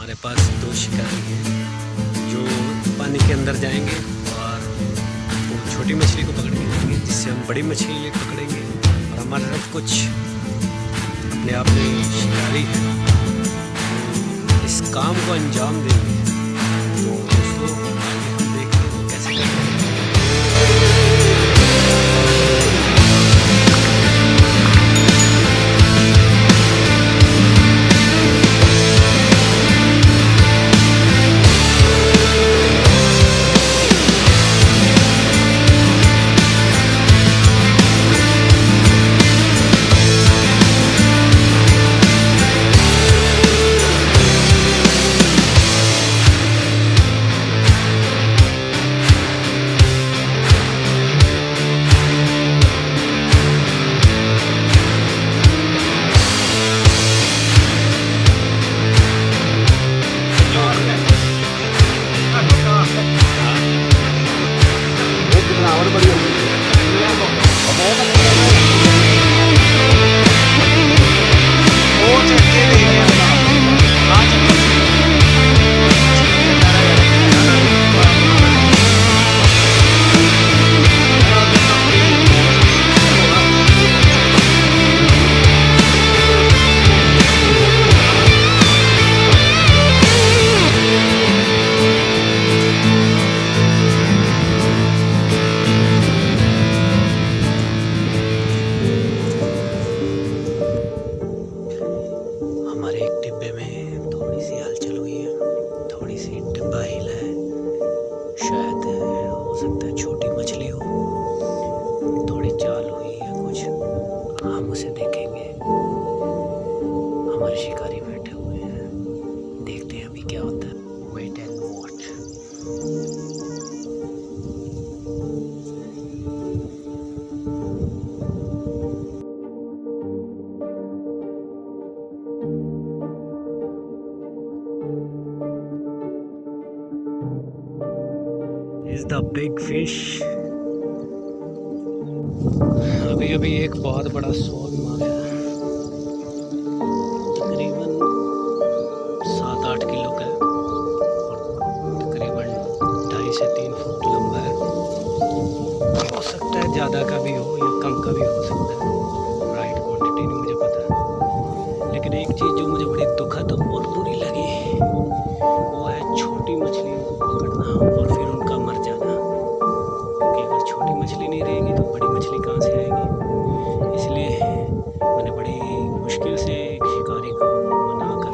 हमारे पास 2 शिकारी हैं जो पानी के अंदर जाएंगे और वो छोटी मछली को पकड़ के लाएंगे, जिससे हम बड़ी मछली पकड़ेंगे। और हमारे साथ कुछ अपने आप में शिकारी हैं, इस काम को अंजाम देंगे। तो दोस्तों आगे हम देखते हैं वो कैसे करते हैं। शायद हो सकता है छोटी मछली हो, थोड़ी चाल हुई है कुछ, हम उसे देखेंगे। हमारे शिकारी बैठे हुए हैं, देखते हैं अभी क्या होता है। Wait and watch. Is the big fish। अभी अभी एक बहुत बड़ा शॉल मारा है, तकरीबन 7-8 किलो का है और तकरीबन 2.5 से 3 फुट लंबा है। हो सकता है ज़्यादा का भी हो या कम का भी हो सकता है, राइट क्वांटिटी नहीं मुझे पता। लेकिन एक चीज़ जो मुझे बड़ी दुखद और बुरी लगी वो है छोटी मछलियों को पकड़ना और फिर उनका मर जाना। क्योंकि अगर छोटी मछली नहीं रहेगी तो बड़ी मछली कहाँ से आएगी। इसलिए मैंने बड़ी मुश्किल से एक शिकारी को मनाकर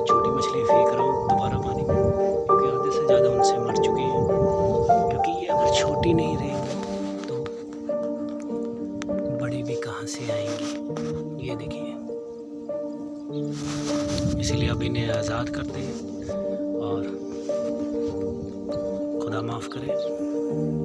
छोटी मछली फेंक रहा हूँ दोबारा पानी में, क्योंकि आधे से ज़्यादा उनसे मर चुकी हैं। क्योंकि ये अगर छोटी नहीं रहेगी तो बड़ी भी कहाँ से आएंगी, ये देखिए। इसलिए अब इन्हें आज़ाद करते हैं और खुदा माफ़ करे।